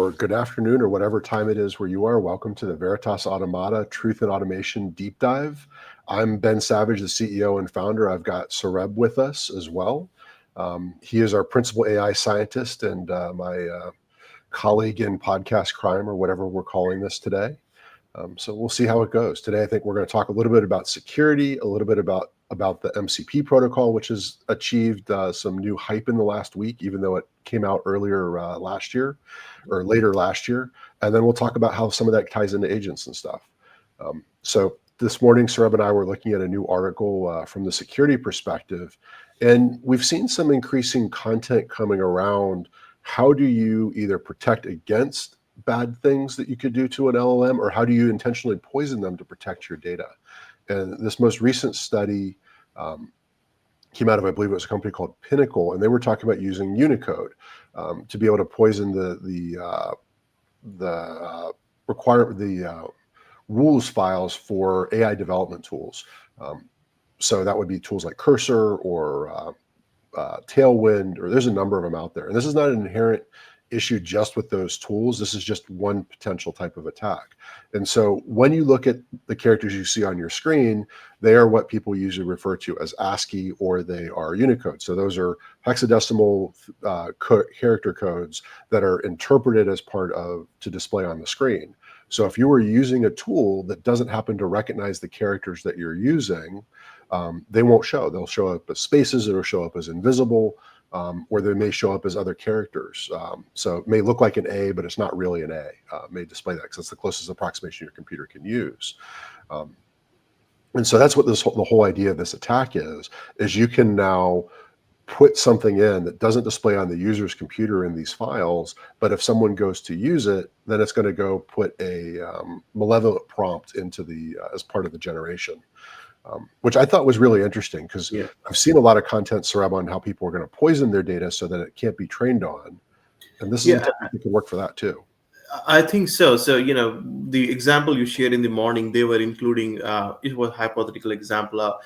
or good afternoon, or whatever time it is where you are. Welcome to the Veritas Automata Truth and Automation Deep Dive. I'm Ben Savage, the CEO and founder. I've got Saurabh with us as well. He is our principal AI scientist and my colleague in podcast crime, or whatever we're calling this today. So we'll see how it goes. Today, I think we're going to talk a little bit about security, a little bit about the MCP protocol, which has achieved some new hype in the last week, even though it came out earlier last year or later last year. And then we'll talk about how some of that ties into agents and stuff. So this morning, Saurabh and I were looking at a new article from the security perspective, and we've seen some increasing content coming around. How do you either protect against bad things that you could do to an LLM, or how do you intentionally poison them to protect your data? And this most recent study came out of, I believe it was a company called Pinnacle, and they were talking about using Unicode to be able to poison the rules files for AI development tools. So that would be tools like Cursor or Tailwind, or there's a number of them out there. And this is not an inherent issue just with those tools. This is just one potential type of attack. And so when you look at the characters you see on your screen, they are what people usually refer to as ASCII, or they are Unicode. So those are hexadecimal character codes that are interpreted as part of to display on the screen. So if you were using a tool that doesn't happen to recognize the characters that you're using, they won't show. They'll show up as spaces, it'll show up as invisible, or they may show up as other characters. So it may look like an A, but it's not really an A. It may display that because that's the closest approximation your computer can use. And so that's what the whole idea of this attack is you can now put something in that doesn't display on the user's computer in these files, but if someone goes to use it, then it's going to go put a malevolent prompt into the as part of the generation. Which I thought was really interesting, because I've seen a lot of content, Saurabh, on how people are going to poison their data so that it can't be trained on. And this is a technique that can work for that too. I think so. So, the example you shared in the morning, they were including, it was a hypothetical example,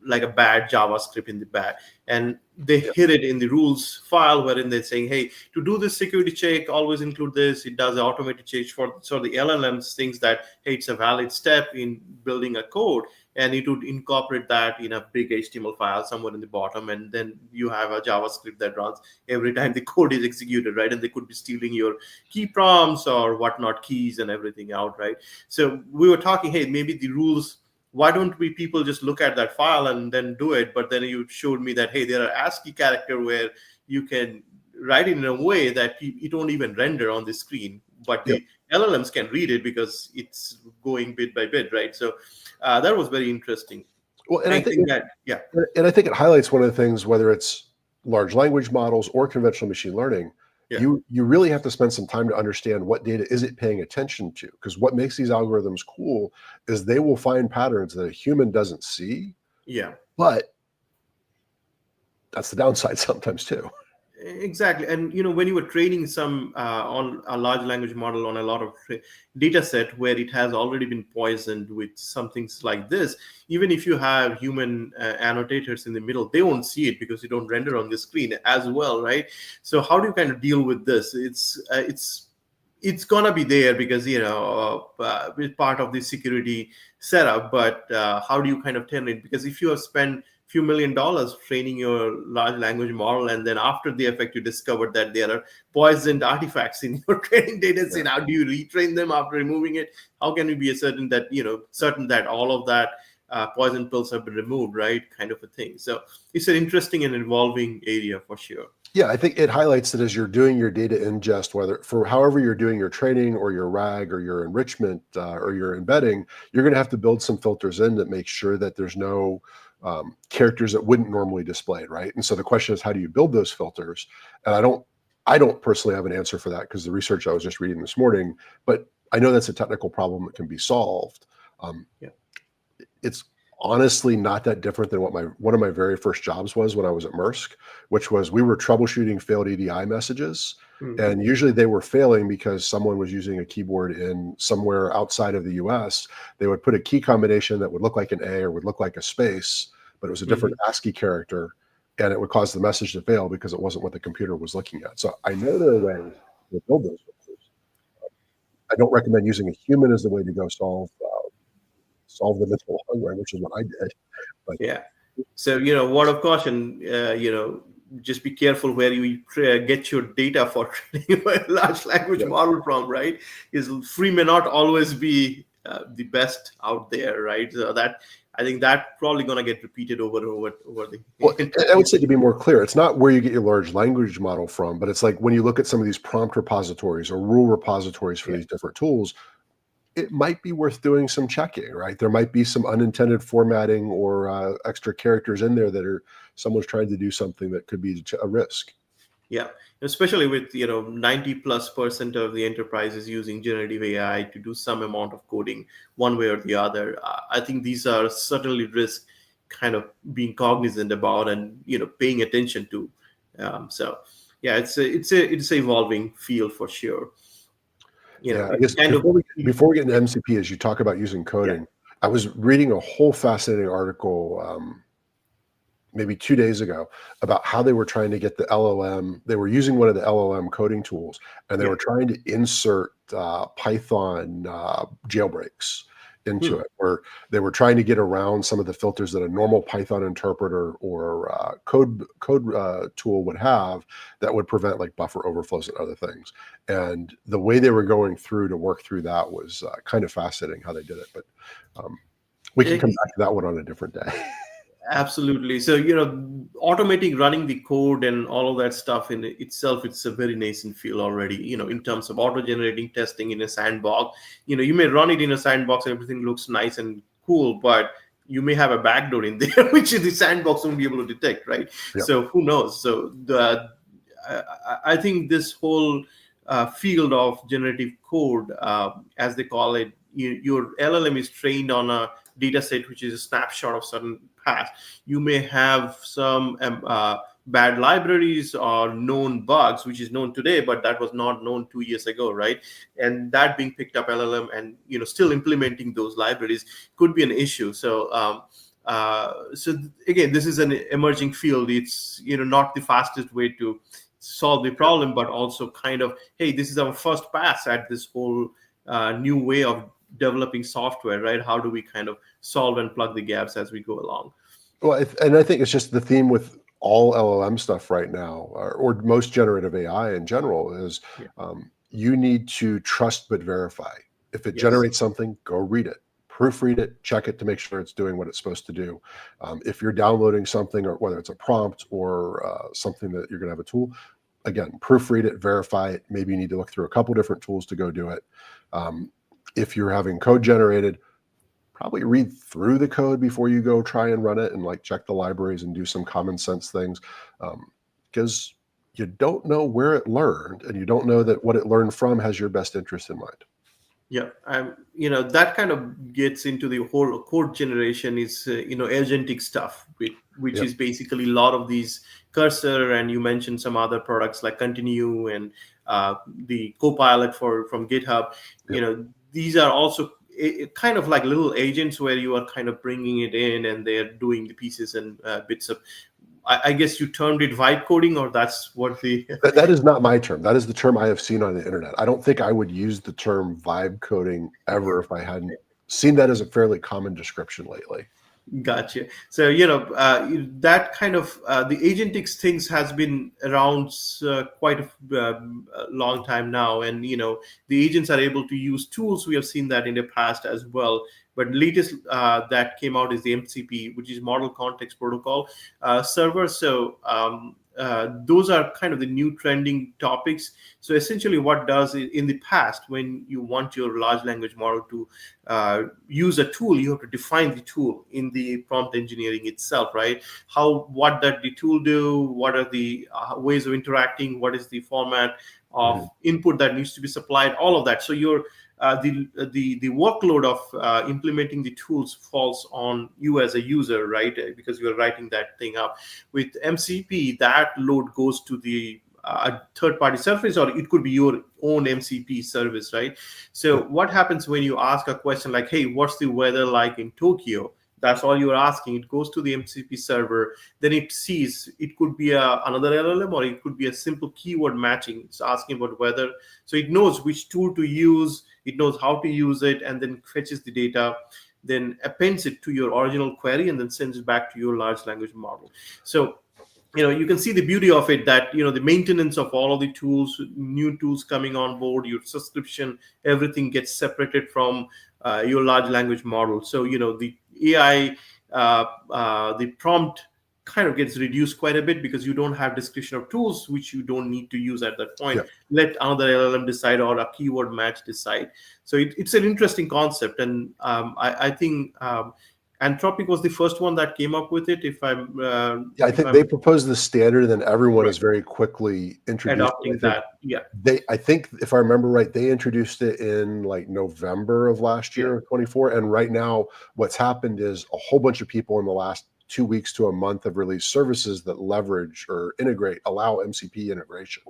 like a bad JavaScript in the back. And they hid it in the rules file, wherein they're saying, hey, to do this security check, always include this. It does automated check so the LLMs thinks that, hey, it's a valid step in building a code. And it would incorporate that in a big HTML file somewhere in the bottom. And then you have a JavaScript that runs every time the code is executed, right? And they could be stealing your key prompts or whatnot, keys and everything out, right? So we were talking, hey, maybe the rules, why don't we people just look at that file and then do it? But then you showed me that, hey, there are ASCII character where you can write it in a way that it won't even render on the screen, but the LLMs can read it because it's going bit by bit, right? So that was very interesting. Well, and I think it highlights one of the things, whether it's large language models or conventional machine learning, you really have to spend some time to understand what data is it paying attention to. Because what makes these algorithms cool is they will find patterns that a human doesn't see. Yeah. But that's the downside sometimes too. Exactly. And, when you were training some on a large language model on a lot of data set where it has already been poisoned with some things like this, even if you have human annotators in the middle, they won't see it because you don't render on the screen as well, right? So how do you kind of deal with this? It's gonna be there because it's part of the security setup, but how do you kind of turn it? Because if you have spent few $1 million training your large language model, and then after the effect you discovered that there are poisoned artifacts in your training data set, how do you retrain them after removing it? How can you be certain that all of that poison pills have been removed, right? Kind of a thing. So it's an interesting and evolving area for sure. Yeah, I think it highlights that as you're doing your data ingest, however you're doing your training or your RAG or your enrichment or your embedding, you're going to have to build some filters in that make sure that there's no characters that wouldn't normally display it, right? And so the question is, how do you build those filters? And I don't personally have an answer for that, because the research I was just reading this morning, but I know that's a technical problem that can be solved. It's honestly not that different than what one of my very first jobs was when I was at Maersk, which was we were troubleshooting failed EDI messages. And usually they were failing because someone was using a keyboard in somewhere outside of the US. They would put a key combination that would look like an A or would look like a space, but it was a different ASCII character, and it would cause the message to fail because it wasn't what the computer was looking at. So I know there are ways to build those filters. I don't recommend using a human as the way to go solve them in the long run, which is what I did. But Yeah. So, word of caution, just be careful where you get your data for training a large language yeah, model from, right? Is free may not always be the best out there, right? So that, I think that probably going to get repeated over the well, I entire. would say, to be more clear, it's not where you get your large language model from, but it's like when you look at some of these prompt repositories or rule repositories for Yeah. these different tools, it might be worth doing some checking, right? There might be some unintended formatting or extra characters in there that are someone's trying to do something that could be a risk. Yeah, especially with 90+% of the enterprises using generative AI to do some amount of coding, one way or the other. I think these are certainly risks, kind of being cognizant about and paying attention to. So yeah, it's a evolving field for sure. Yeah, I It's guess kind of. before we get into MCP, as you talk about using Yeah. coding, I was reading a whole fascinating article maybe 2 days ago about how they were trying to get the LLM. They were using one of the LLM coding tools, and they Yeah. were trying to insert Python jailbreaks into Hmm. it, where they were trying to get around some of the filters that a normal Python interpreter or code tool would have that would prevent like buffer overflows and other things. And the way they were going through to work through that was kind of fascinating how they did it. But um, we can come back to that one on a different day. Absolutely. So, automating running the code and all of that stuff in itself, it's a very nascent field already, in terms of auto-generating testing in a sandbox. You may run it in a sandbox and everything looks nice and cool, but you may have a backdoor in there, which the sandbox won't be able to detect, right? Yeah. So who knows? So I think this whole field of generative code, as they call it, your LLM is trained on a data set which is a snapshot of certain past. You may have some bad libraries or known bugs, which is known today, but that was not known 2 years ago, right? And that being picked up LLM and still implementing those libraries could be an issue. So again, this is an emerging field. It's not the fastest way to solve the problem, but also kind of, hey, this is our first pass at this whole new way of developing software, right? How do we kind of solve and plug the gaps as we go along? Well, and I think it's just the theme with all LLM stuff right now, or most generative AI in general, is Yeah. you need to trust but verify. If it Yes. generates something, go read it, proofread it, check it to make sure it's doing what it's supposed to do. If you're downloading something, or whether it's a prompt or something that you're going to have a tool, again, proofread it, verify it. Maybe you need to look through a couple different tools to go do it. If you're having code generated, probably read through the code before you go try and run it, and like check the libraries and do some common sense things, because you don't know where it learned, and you don't know that what it learned from has your best interest in mind. Yeah, that kind of gets into the whole code generation is agentic stuff, which Yep. is basically a lot of these cursor, and you mentioned some other products like Continue and the Copilot from GitHub. Yep. These are also kind of like little agents where you are kind of bringing it in and they're doing the pieces and bits of. I guess you termed it vibe coding, or that's what the. That is not my term. That is the term I have seen on the internet. I don't think I would use the term vibe coding ever if I hadn't seen that as a fairly common description lately. Gotcha. So that kind of the agentics things has been around quite a long time now, and the agents are able to use tools. We have seen that in the past as well. But latest that came out is the MCP, which is Model Context Protocol server. So those are kind of the new trending topics. So essentially, what does in the past, when you want your large language model to use a tool, you have to define the tool in the prompt engineering itself, right? What does the tool do? What are the ways of interacting? What is the format of Mhm. input that needs to be supplied? All of that. So your the workload of implementing the tools falls on you as a user, right? Because you're writing that thing up. With MCP, that load goes to the third-party service, or it could be your own MCP service, right? So Yep. what happens when you ask a question like, "Hey, what's the weather like in Tokyo?" That's all you're asking. It goes to the MCP server, then it sees it could be another LLM, or it could be a simple keyword matching. It's asking about whether, so it knows which tool to use, it knows how to use it, and then fetches the data, then appends it to your original query, and then sends it back to your large language model. So you can see the beauty of it, that the maintenance of all of the tools, new tools coming on board, your subscription, everything gets separated from your large language model. So the AI, the prompt kind of gets reduced quite a bit, because you don't have description of tools which you don't need to use at that point. Yeah. Let another LLM decide, or a keyword match decide. So it's an interesting concept, and I think Anthropic was the first one that came up with it. Yeah, I If think I'm they proposed the standard, and then everyone right, is very quickly introduced it. I adopting think that, yeah, I think if I remember right, they introduced it in like November of last yeah, year of 24. And right now, what's happened is a whole bunch of people in the last 2 weeks to a month have released services that leverage or allow MCP integration.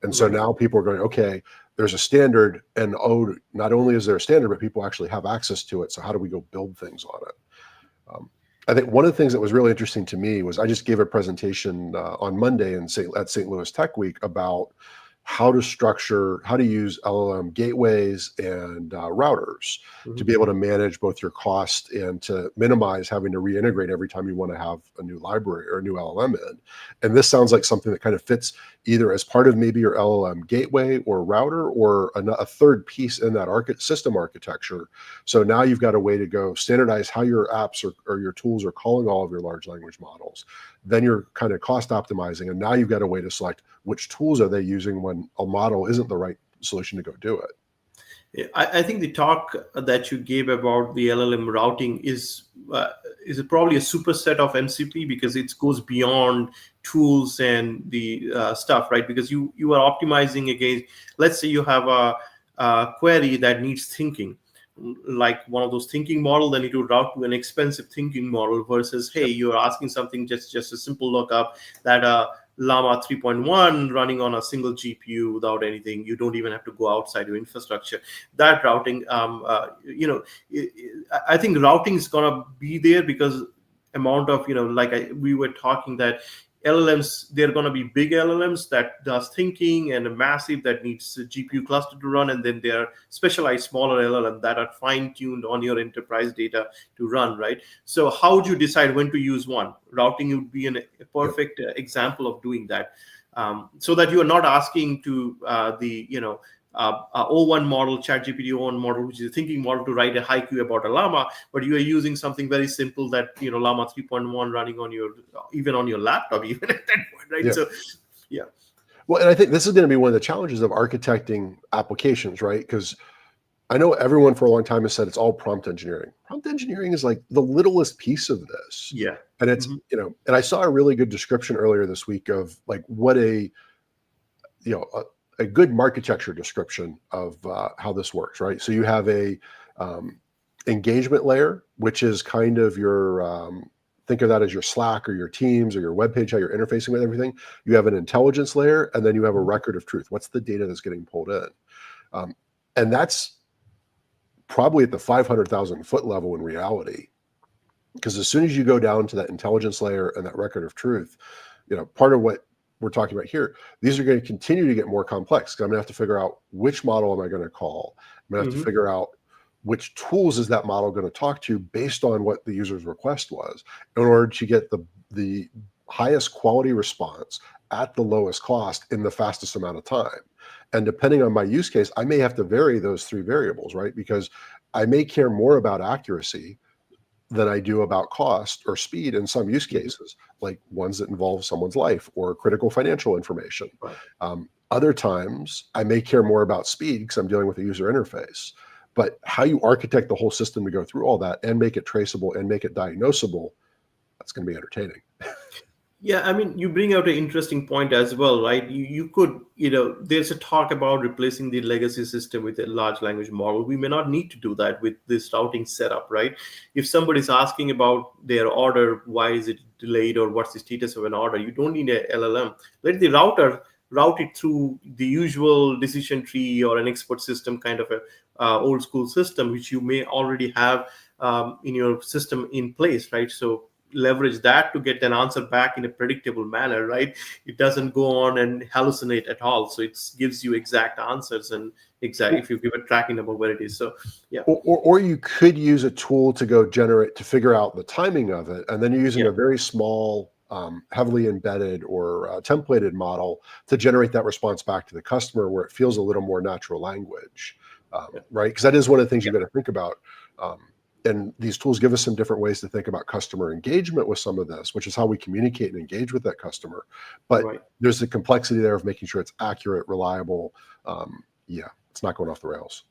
And so right. now people are going, okay, there's a standard, and not only is there a standard, but people actually have access to it. So how do we go build things on it? I think one of the things that was really interesting to me was I just gave a presentation on Monday at St. Louis Tech Week about how to use LLM gateways and routers to Mhm. be able to manage both your cost and to minimize having to reintegrate every time you want to have a new library or a new LLM in. And this sounds like something that kind of fits either as part of maybe your LLM gateway or router, or a third piece in that system architecture. So now you've got a way to go standardize how your apps or your tools are calling all of your large language models. Then you're kind of cost optimizing, and now you've got a way to select which tools are they using when a model isn't the right solution to go do it. Yeah, I think the talk that you gave about the LLM routing is probably a superset of MCP, because it goes beyond tools and the stuff, right? Because you are optimizing against, let's say you have a query that needs thinking, like one of those thinking model, then it will route to an expensive thinking model, versus, hey, Yep. you're asking something just a simple lookup, that Llama 3.1 running on a single GPU without anything. You don't even have to go outside your infrastructure. That routing, I think routing is gonna be there, because amount of, like we were talking, that LLMs, they're going to be big LLMs that does thinking, and a massive that needs a GPU cluster to run, and then there are specialized smaller LLM that are fine tuned on your enterprise data to run, right? So how would you decide when to use one? Routing would be a Yep. perfect example of doing that, so that you are not asking to O1 model, ChatGPT O1 model, which is a thinking model, to write a haiku about a llama, but you are using something very simple, that Llama 3.1 running on your, even on your laptop, even at that point, right? Yeah. So, yeah, Well, and I think this is going to be one of the challenges of architecting applications, right? Because I know everyone for a long time has said it's all prompt engineering. Prompt engineering is like the littlest piece of this. yeah, And hmm, and I saw a really good description earlier this week of like what a good architecture description of how this works, right? So you have a um, engagement layer, which is kind of your think of that as your Slack or your Teams or your web page, how you're interfacing with everything. You have an intelligence layer, and then you have a record of truth. What's the data that's getting pulled in? Um, and that's probably at the 500,000 foot level in reality, because as soon as you go down to that intelligence layer and that record of truth, part of what we're talking about here, these are going to continue to get more complex, because I'm going to have to figure out which model am I going to call. I'm going to have to hmm, figure out which tools is that model going to talk to based on what the user's request was, in order to get the highest quality response at the lowest cost in the fastest amount of time. And depending on my use case, I may have to vary those three variables, right? Because I may care more about accuracy than I do about cost or speed in some use hmm, cases, like ones that involve someone's life or critical financial information. right. Other times, I may care more about speed because I'm dealing with a user interface. But how you architect the whole system to go through all that and make it traceable and make it diagnosable, that's going to be entertaining. Yeah, I mean, you bring out an interesting point as well, right? You could, there's a talk about replacing the legacy system with a large language model. We may not need to do that with this routing setup, right? If somebody's asking about their order, why is it delayed, or what's the status of an order, you don't need a LLM. Let the router route it through the usual decision tree or an expert system kind of a old school system, which you may already have in your system in place, right? So leverage that to get an answer back in a predictable manner, right? It doesn't go on and hallucinate at all. So it gives you exact answers and exact if you give a tracking number where it is. So yeah, Or you could use a tool to go generate to figure out the timing of it, and then you're using yeah, a very small, heavily embedded or templated model to generate that response back to the customer, where it feels a little more natural language, yeah, right? Because that is one of the things yeah, you've got to think about. Um, and these tools give us some different ways to think about customer engagement with some of this, which is how we communicate and engage with that customer. But right. there's the complexity there of making sure it's accurate, reliable. Yeah, it's not going off the rails.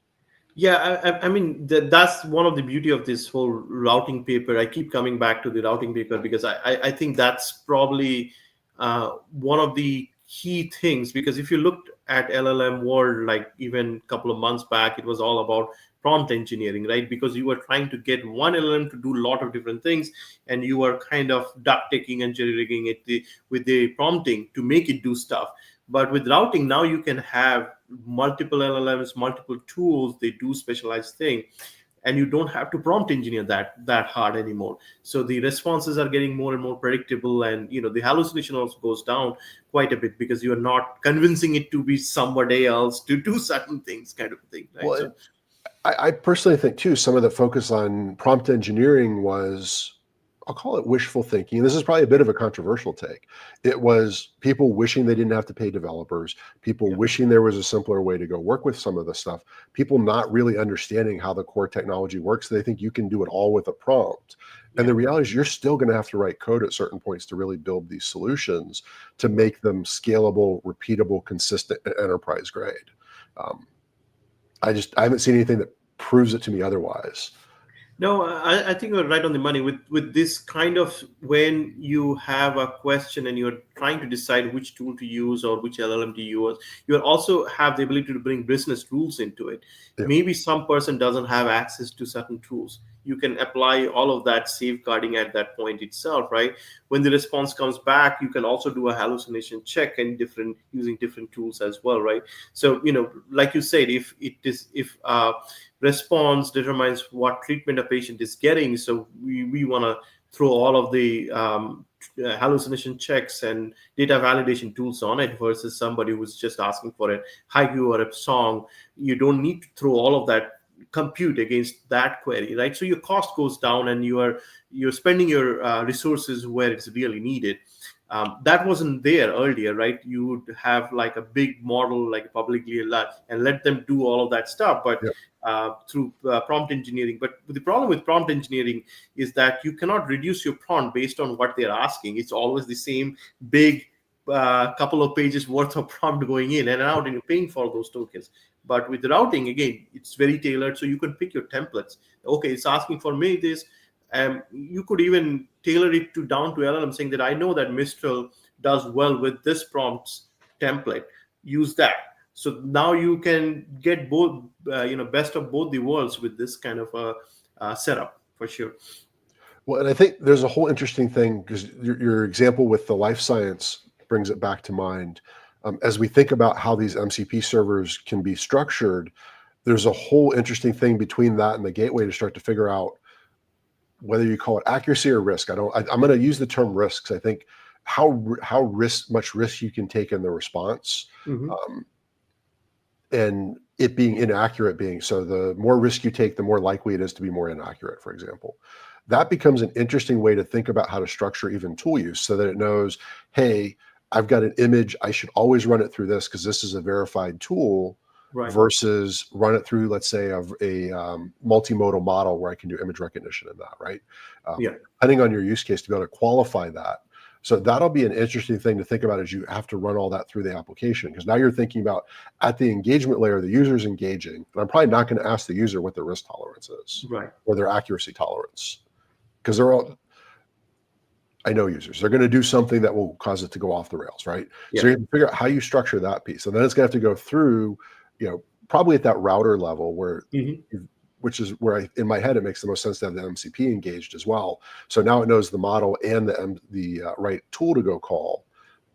Yeah, I mean that's one of the beauty of this whole routing paper. I keep coming back to the routing paper because I think that's probably one of the key things. Because if you looked at LLM world, like even a couple of months back, it was all about prompt engineering, right? Because you were trying to get one LLM to do a lot of different things, and you were kind of duck taking and jerry rigging it with the prompting to make it do stuff. But with routing, now you can have multiple LLMs, multiple tools. They do specialized thing, and you don't have to prompt engineer that hard anymore. So the responses are getting more and more predictable, and the hallucination also goes down quite a bit because you are not convincing it to be somebody else to do certain things, kind of thing, right? Well, So I personally think too, some of the focus on prompt engineering was, I'll call it wishful thinking. This is probably a bit of a controversial take. It was people wishing they didn't have to pay developers, people yeah, wishing there was a simpler way to go work with some of the stuff, people not really understanding how the core technology works. They think you can do it all with a prompt. And yeah, the reality is you're still going to have to write code at certain points to really build these solutions to right. make them scalable, repeatable, consistent, and enterprise grade. Um, I haven't seen anything that proves it to me otherwise. No, I think you're right on the money with this kind of when you have a question and you're trying to decide which tool to use or which LLM to use, you also have the ability to bring business rules into it. Yeah, Maybe some person doesn't have access to certain tools. You can apply all of that safeguarding at that point itself, right? When the response comes back, you can also do a hallucination check and different using different tools as well, right? So like you said, if response determines what treatment a patient is getting. So we want to throw all of the hallucination checks and data validation tools on it versus somebody who's just asking for a haiku or a song. You don't need to throw all of that compute against that query, right? So your cost goes down and you're spending your resources where it's really needed. That wasn't there earlier, right? You would have like a big model, like publicly, and let them do all of that stuff, but yeah. through prompt engineering. But the problem with prompt engineering is that you cannot reduce your prompt based on what they're asking. It's always the same big couple of pages worth of prompt going in and out, and you're paying for those tokens. But with routing, again, it's very tailored, so you can pick your templates. Okay, it's asking for me this. You could even tailor it to down to LLM, saying that I know that Mistral does well with this prompts template. Use that. So now you can get both, best of both the worlds with this kind of a setup for sure. Well, and I think there's a whole interesting thing because your example with the life science brings it back to mind. As we think about how these MCP servers can be structured, there's a whole interesting thing between that and the gateway to start to figure out whether you call it accuracy or risk. I'm going to use the term risks. I think how much risk you can take in the response, Hmm. um, and it being inaccurate being so the more risk you take, the more likely it is to be more inaccurate, for example. That becomes an interesting way to think about how to structure even tool use so that it knows, hey, I've got an image, I should always run it through this because this is a verified tool Right. versus run it through, let's say, a multimodal model where I can do image recognition in that, right? Yeah. Depending on your use case to be able to qualify that. So that'll be an interesting thing to think about as you have to run all that through the application, because now you're thinking about at the engagement layer, the user's engaging, and I'm probably not going to ask the user what their risk tolerance is Right. or their accuracy tolerance, because I know users, they're going to do something that will cause it to go off the rails, right? Yeah. So you have to figure out how you structure that piece, and then it's going to have to go through, probably at that router level where Hmm. which is where in my head, it makes the most sense to have the MCP engaged as well. So now it knows the model and the right tool to go call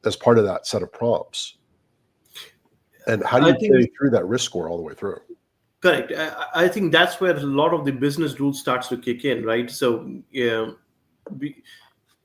as part of that set of prompts. And how do I you think carry through that risk score all the way through? correct. I think that's where a lot of the business rules starts to kick in, right? So yeah, we,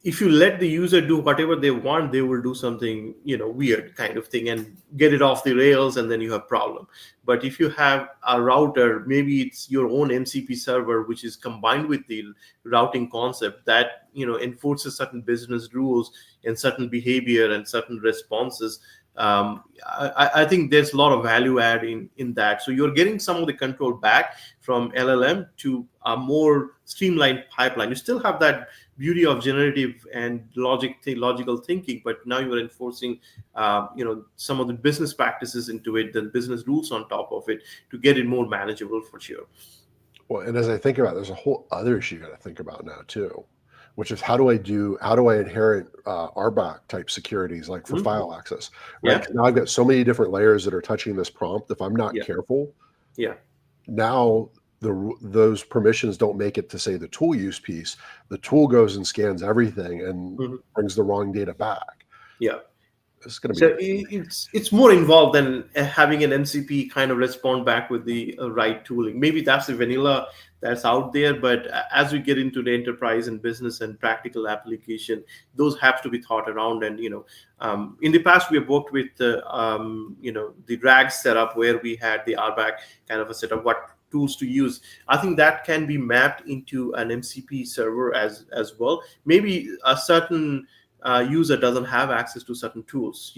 if you let the user do whatever they want, they will do something, weird kind of thing and get it off the rails, and then you have problem. But if you have a router, maybe it's your own MCP server which is combined with the routing concept that enforces certain business rules and certain behavior and certain responses. I think there's a lot of value add in that. So you're getting some of the control back from LLM to a more streamlined pipeline. You still have that beauty of generative and logical thinking, but now you are enforcing some of the business practices into it, the business rules on top of it, to get it more manageable for sure. Well, and as I think about it, there's a whole other issue you got to think about now too, which is how do I inherit RBAC type securities like for Mhm. file access, right? Yeah, 'Cause now I've got so many different layers that are touching this prompt. If I'm not yeah, careful, yeah. now those permissions don't make it to say the tool use piece. The tool goes and scans everything and Mhm. brings the wrong data back. Yeah. It's going to So be it's more involved than having an MCP kind of respond back with the right tooling. Maybe that's the vanilla that's out there, but as we get into the enterprise and business and practical application, those have to be thought around. And in the past, we have worked with the RAG setup where we had the RBAC kind of a setup. What tools to use? I think that can be mapped into an MCP server as well. Maybe a certain user doesn't have access to certain tools,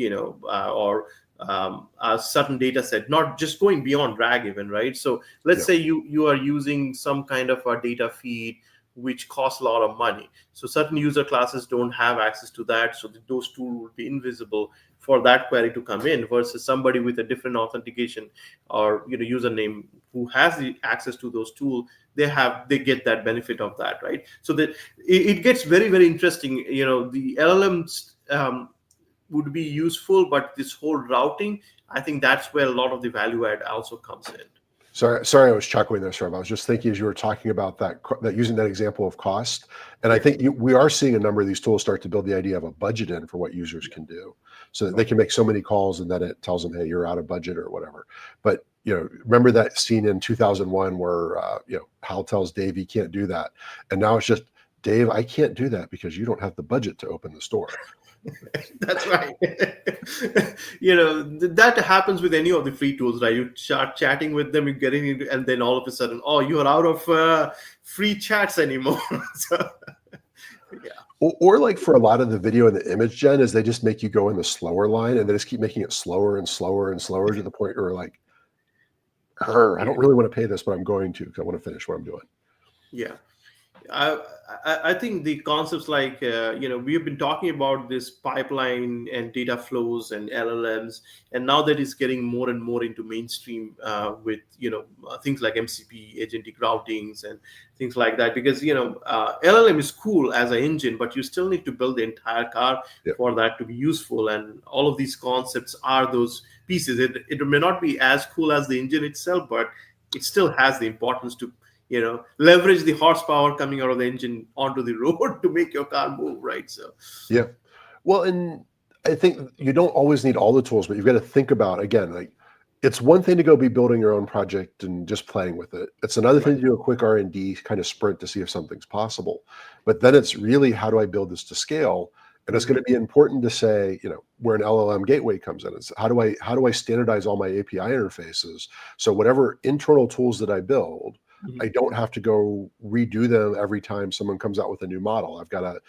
or a certain data set, not just going beyond RAG even, right? So let's yeah. say you are using some kind of a data feed which costs a lot of money. So certain user classes don't have access to that, so those tools would be invisible for that query to come in, versus somebody with a different authentication or username who has the access to those tools, they get that benefit of that, right? So that it gets very, very interesting. The LLMs would be useful, but this whole routing, I think that's where a lot of the value add also comes in. Sorry, I was chuckling there, Saurabh. I was just thinking as you were talking about that using that example of cost, and I Yeah, think we are seeing a number of these tools start to build the idea of a budget in for what users can do, so that they can make so many calls and then it tells them, hey, you're out of budget or whatever. But remember that scene in 2001 where Hal tells Dave he can't do that, and now it's just Dave, I can't do that because you don't have the budget to open the store. that's right. That happens with any of the free tools, right? You start chatting with them, you getting into, and then all of a sudden, oh, you are out of free chats anymore. So, yeah. Or like for a lot of the video and the image gen is they just make you go in the slower line and they just keep making it slower and slower and slower to the point where like, I don't really want to pay this, but I'm going to because I want to finish what I'm doing. Yeah. I, I think the concepts like we've been talking about this pipeline and data flows and LLMs, and now that is getting more and more into mainstream with things like MCP, agentic routings, and things like that. Because LLM is cool as an engine, but you still need to build the entire car Yeah. for that to be useful. And all of these concepts are those pieces. It may not be as cool as the engine itself, but it still has the importance to leverage the horsepower coming out of the engine onto the road to make your car move, right? So Yeah. Well, and I think you don't always need all the tools, but you've got to think about again, like it's one thing to go be building your own project and just playing with it. It's another right. thing to do a quick R&D kind of sprint to see if something's possible. But then it's really how do I build this to scale? And it's going Mhm. to be important to say, where an LLM gateway comes in. It's how do I standardize all my API interfaces? So whatever internal tools that I build, I Mhm. don't have to go redo them every time someone comes out with a new model. I've got a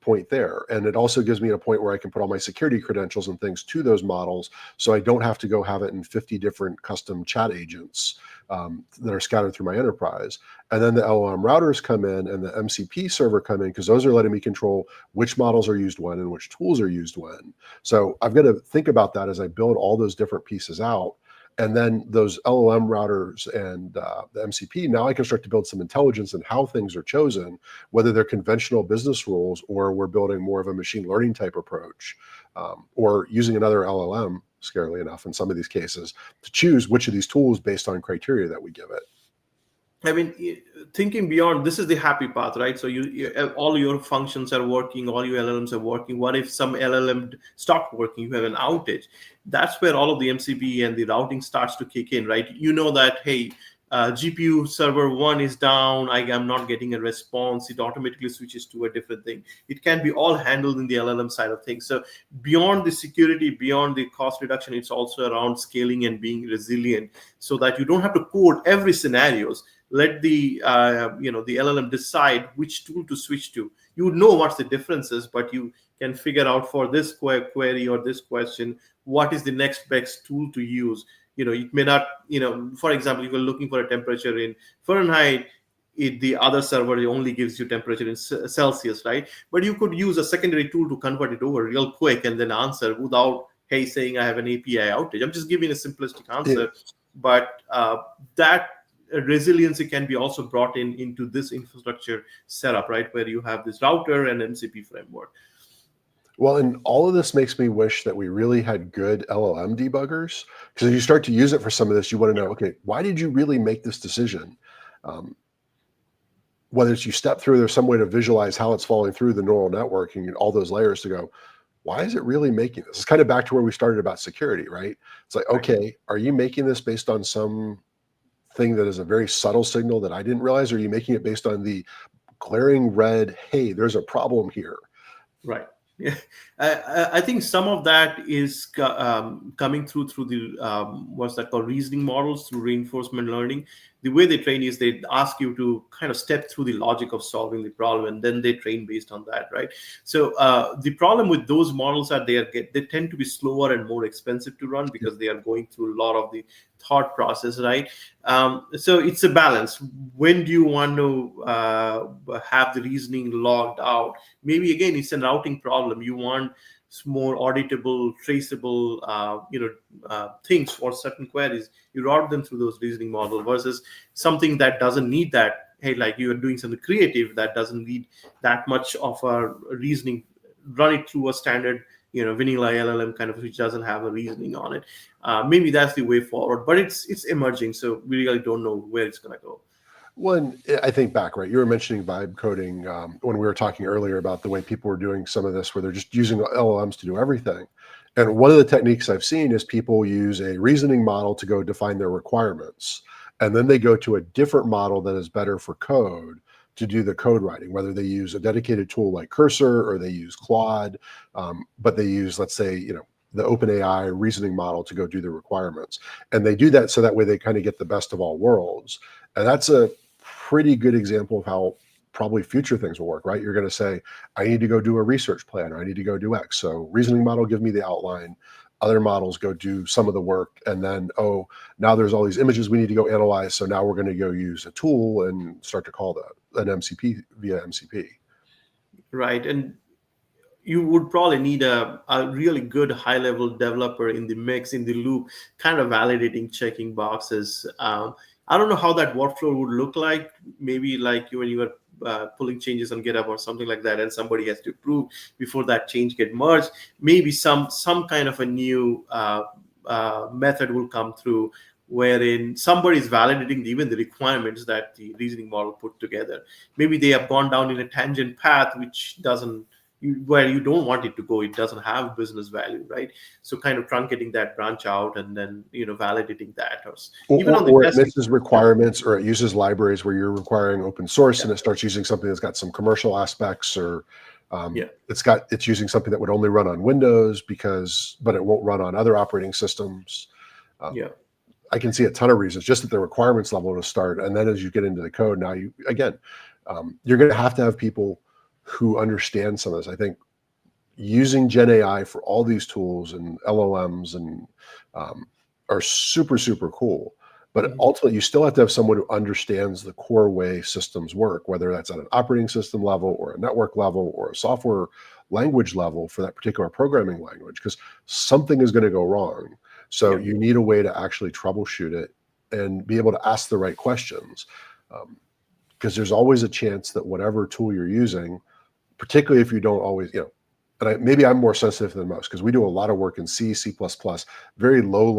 point there. And it also gives me a point where I can put all my security credentials and things to those models. So I don't have to go have it in 50 different custom chat agents that are scattered through my enterprise. And then the LLM routers come in and the MCP server come in because those are letting me control which models are used when and which tools are used when. So I've got to think about that as I build all those different pieces out. And then those LLM routers and the MCP, now I can start to build some intelligence in how things are chosen, whether they're conventional business rules or we're building more of a machine learning type approach, or using another LLM, scarily enough, in some of these cases, to choose which of these tools based on criteria that we give it. I mean, thinking beyond, this is the happy path, right? So all your functions are working, all your LLMs are working. What if some LLM stopped working? You have an outage. That's where all of the MCP and the routing starts to kick in, right? You know that, hey, GPU server one is down. I am not getting a response. It automatically switches to a different thing. It can be all handled in the LLM side of things. So beyond the security, beyond the cost reduction, it's also around scaling and being resilient, so that you don't have to code every scenarios. Let the the LLM decide which tool to switch to. You know what's the differences, but you can figure out for this query or this question, what is the next best tool to use. It may not, for example, if you're looking for a temperature in Fahrenheit, the other server only gives you temperature in Celsius, right? But you could use a secondary tool to convert it over real quick and then answer without, hey, saying I have an API outage. I'm just giving a simplistic Yeah. answer. But that resiliency can be also brought into this infrastructure setup, right, where you have this router and MCP framework. Well, and all of this makes me wish that we really had good LLM debuggers, because if you start to use it for some of this, you want to know, okay, why did you really make this decision? Um, Whether it's you step through, there's some way to visualize how it's falling through the neural network and all those layers to go, why is it really making this? It's kind of back to where we started about security, right? It's like, Right. okay, are you making this based on some thing that is a very subtle signal that I didn't realize? Or are you making it based on the glaring red, hey, there's a problem here? Right. Yeah. I think some of that is coming through the what's that called, reasoning models, through reinforcement learning. The way they train is they ask you to kind of step through the logic of solving the problem, and then they train based on that, right? So the problem with those models are they tend to be slower and more expensive to run, because they are going through a lot of the thought process, right? So it's a balance. When do you want to have the reasoning logged out? Maybe again, it's a routing problem. You want more auditable, traceable, things for certain queries. You route them through those reasoning model, versus something that doesn't need that. Hey, like you are doing something creative that doesn't need that much of a reasoning. Run it through a standard, vanilla LLM kind of, which doesn't have a reasoning on it. Maybe that's the way forward, but it's emerging, so we really don't know where it's going to go. One, I think back, right? You were mentioning vibe coding when we were talking earlier about the way people were doing some of this, where they're just using LLMs to do everything. And one of the techniques I've seen is people use a reasoning model to go define their requirements. And then they go to a different model that is better for code to do the code writing, whether they use a dedicated tool like Cursor or they use Claude, but they use, let's say, the OpenAI reasoning model to go do the requirements. And they do that so that way they kind of get the best of all worlds. And that's a pretty good example of how probably future things will work, right? You're going to say, I need to go do a research plan, or I need to go do X. So reasoning model, give me the outline. Other models go do some of the work. And then, oh, now there's all these images we need to go analyze. So now we're going to go use a tool and start to call that an MCP via MCP. Right. And you would probably need a really good high level developer in the mix, in the loop, kind of validating, checking boxes. I don't know how that workflow would look like. Maybe like when you were pulling changes on GitHub or something like that, and somebody has to approve before that change get merged. Maybe some kind of a new method will come through, wherein somebody is validating even the requirements that the reasoning model put together. Maybe they have gone down in a tangent path which doesn't, where you don't want it to go. It doesn't have business value, right? So kind of truncating that branch out, and then validating that, or even on the Or it testing. misses requirements, or it uses libraries where you're requiring open source and it starts using something that's got some commercial aspects, or Yeah. it's using something that would only run on Windows but it won't run on other operating systems. Yeah. I can see a ton of reasons just at the requirements level to start. And then as you get into the code, now you're going to have people who understand some of this. I think using GenAI for all these tools and LLMs and are super, super cool. But Mhm. ultimately, you still have to have someone who understands the core way systems work, whether that's at an operating system level or a network level or a software language level for that particular programming language, because something is going to go wrong. So Yeah. you need a way to actually troubleshoot it and be able to ask the right questions. Because there's always a chance that whatever tool you're using, particularly if you don't always, and maybe I'm more sensitive than most, because we do a lot of work in C, C++, very low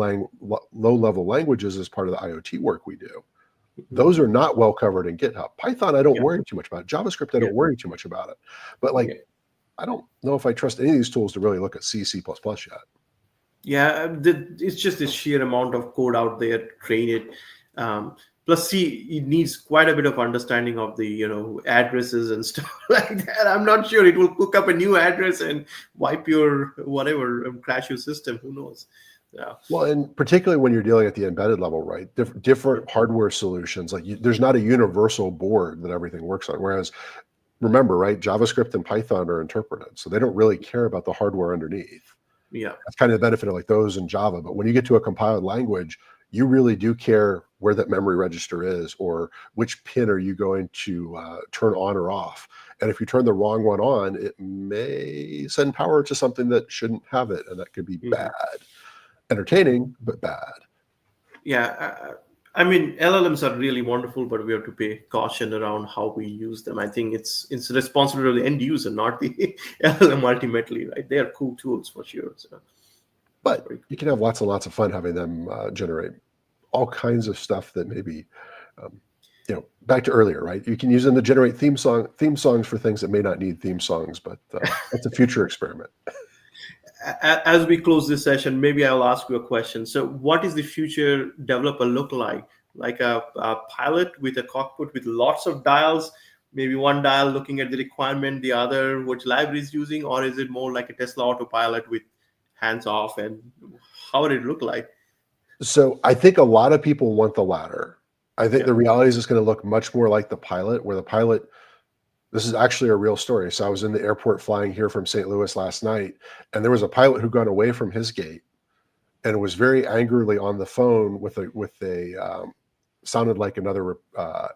level languages as part of the IoT work we do. Those are not well covered in GitHub. Python, I don't Yeah, worry too much about it. JavaScript, I yeah, don't worry too much about it. But yeah. like, I don't know if I trust any of these tools to really look at C, C++ yet. Yeah, it's just the sheer amount of code out there to train it. Um, Plus, see, it needs quite a bit of understanding of the addresses and stuff like that. I'm not sure it will cook up a new address and wipe your whatever, crash your system. Who knows? Yeah, Well, and particularly when you're dealing at the embedded level, right? yeah, Different hardware solutions, like there's not a universal board that everything works on. Whereas, remember, right, JavaScript and Python are interpreted, so they don't really care about the hardware underneath. yeah. That's kind of the benefit of like those in Java. But when you get to a compiled language, you really do care where that memory register is, or which pin are you going to turn on or off. And if you turn the wrong one on, it may send power to something that shouldn't have it, and that could be bad. Mhm. Entertaining, but bad. Yeah, I mean, LLMs are really wonderful, but we have to pay caution around how we use them. I think it's responsibility of the end user, not the LLM ultimately, right? They are cool tools for sure. So, But very you cool. can have lots and lots of fun having them generate all kinds of stuff that maybe, um, back to earlier, right? You can use them to generate theme songs for things that may not need theme songs, but that's a future experiment. As we close this session, maybe I'll ask you a question. So, what is the future developer look like? Like a pilot with a cockpit with lots of dials, maybe one dial looking at the requirement, the other which library is using, or is it more like a Tesla autopilot with hands off? And how would it look like? So I think a lot of people want the latter. I think Yeah. the reality is it's going to look much more like the pilot, where the pilot, this is actually a real story. So I was in the airport flying here from St. Louis last night, and there was a pilot who got away from his gate and was very angrily on the phone with a sounded like another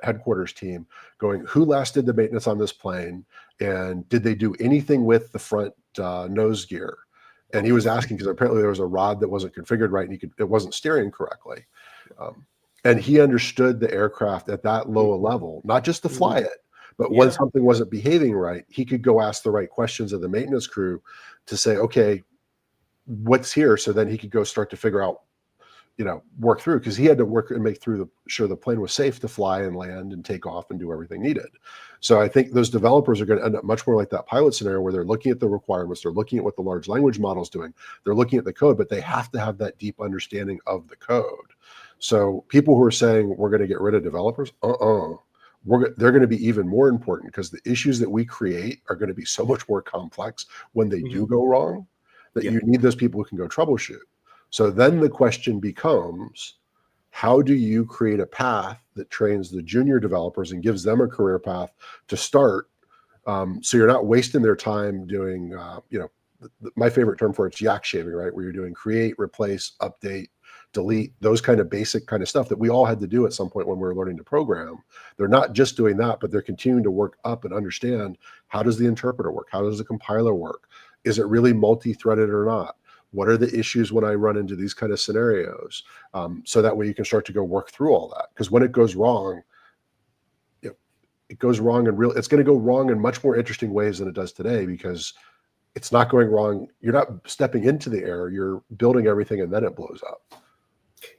headquarters team, going, "Who last did the maintenance on this plane, and did they do anything with the front nose gear?" And he was asking because apparently there was a rod that wasn't configured right, and it wasn't steering correctly. Um, and he understood the aircraft at that low a level, not just to fly Mhm. it, but when Yeah. something wasn't behaving right, he could go ask the right questions of the maintenance crew to say, "Okay, what's here?" So then he could go start to figure out, work through, because he had to work and make through sure the plane was safe to fly and land and take off and do everything needed. So I think those developers are going to end up much more like that pilot scenario, where they're looking at the requirements, they're looking at what the large language model is doing, they're looking at the code, but they have to have that deep understanding of the code. So people who are saying we're going to get rid of developers, they're going to be even more important, because the issues that we create are going to be so much more complex when they do Mhm. go wrong, that Yeah. you need those people who can go troubleshoot. So then the question becomes, how do you create a path that trains the junior developers and gives them a career path to start? So you're not wasting their time doing, my favorite term for it's yak shaving, right? Where you're doing create, replace, update, delete, those kind of basic kind of stuff that we all had to do at some point when we were learning to program. They're not just doing that, but they're continuing to work up and understand, how does the interpreter work? How does the compiler work? Is it really multi-threaded or not? What are the issues when I run into these kind of scenarios? So that way you can start to go work through all that. Because when it goes wrong, it goes wrong it's going to go wrong in much more interesting ways than it does today, because it's not going wrong. You're not stepping into the error. You're building everything and then it blows up.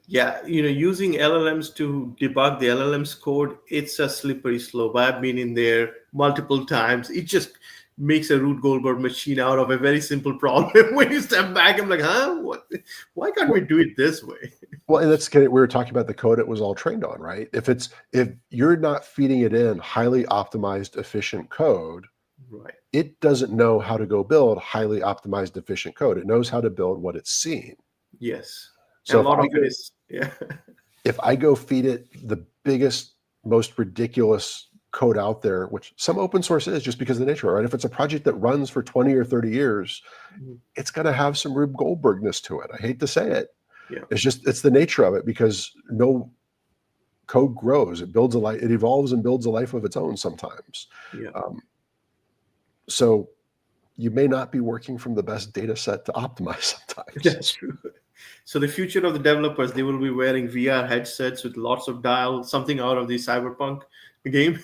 Yeah, using LLMs to debug the LLM's code, it's a slippery slope. I've been in there multiple times. It just makes a Rube Goldberg machine out of a very simple problem. When you step back, I'm like, huh? What? Why can't we Well, do it this way? well, and that's kind of, we were talking about the code it was all trained on, right? If you're not feeding it in highly optimized, efficient code, Right. it doesn't know how to go build highly optimized, efficient code. It knows how to build what it's seen. Yes. And So a lot of it is, yeah. if I go feed it the biggest, most ridiculous code out there, which some open source is just because of the nature of it, right? If it's a project that runs for 20 or 30 years, it's going to have some Rube Goldbergness to it. I hate to say it. Yeah. It's the nature of it, because no code grows. It evolves and builds a life of its own sometimes. Yeah. Um, so you may not be working from the best data set to optimize sometimes. That's true. So the future of the developers, they will be wearing VR headsets with lots of dial, something out of the cyberpunk game.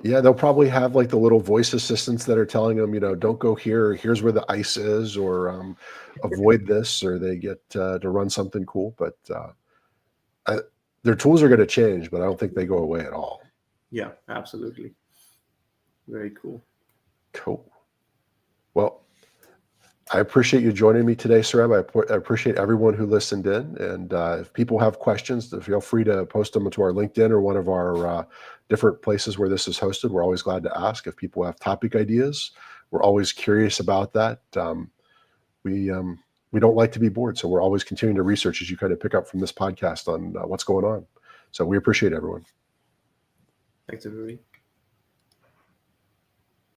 Yeah, they'll probably have like the little voice assistants that are telling them, don't go here, here's where the ice is, or avoid this, or they get to run something cool. But their tools are going to change, but I don't think they go away at all. Yeah, absolutely. Very cool. Cool. Well, I appreciate you joining me today, Saurabh. I appreciate everyone who listened in. And if people have questions, feel free to post them to our LinkedIn or one of our different places where this is hosted. We're always glad to ask. If people have topic ideas, we're always curious about that. We don't like to be bored, so we're always continuing to research, as you kind of pick up from this podcast, on what's going on. So we appreciate everyone. Thanks, everybody.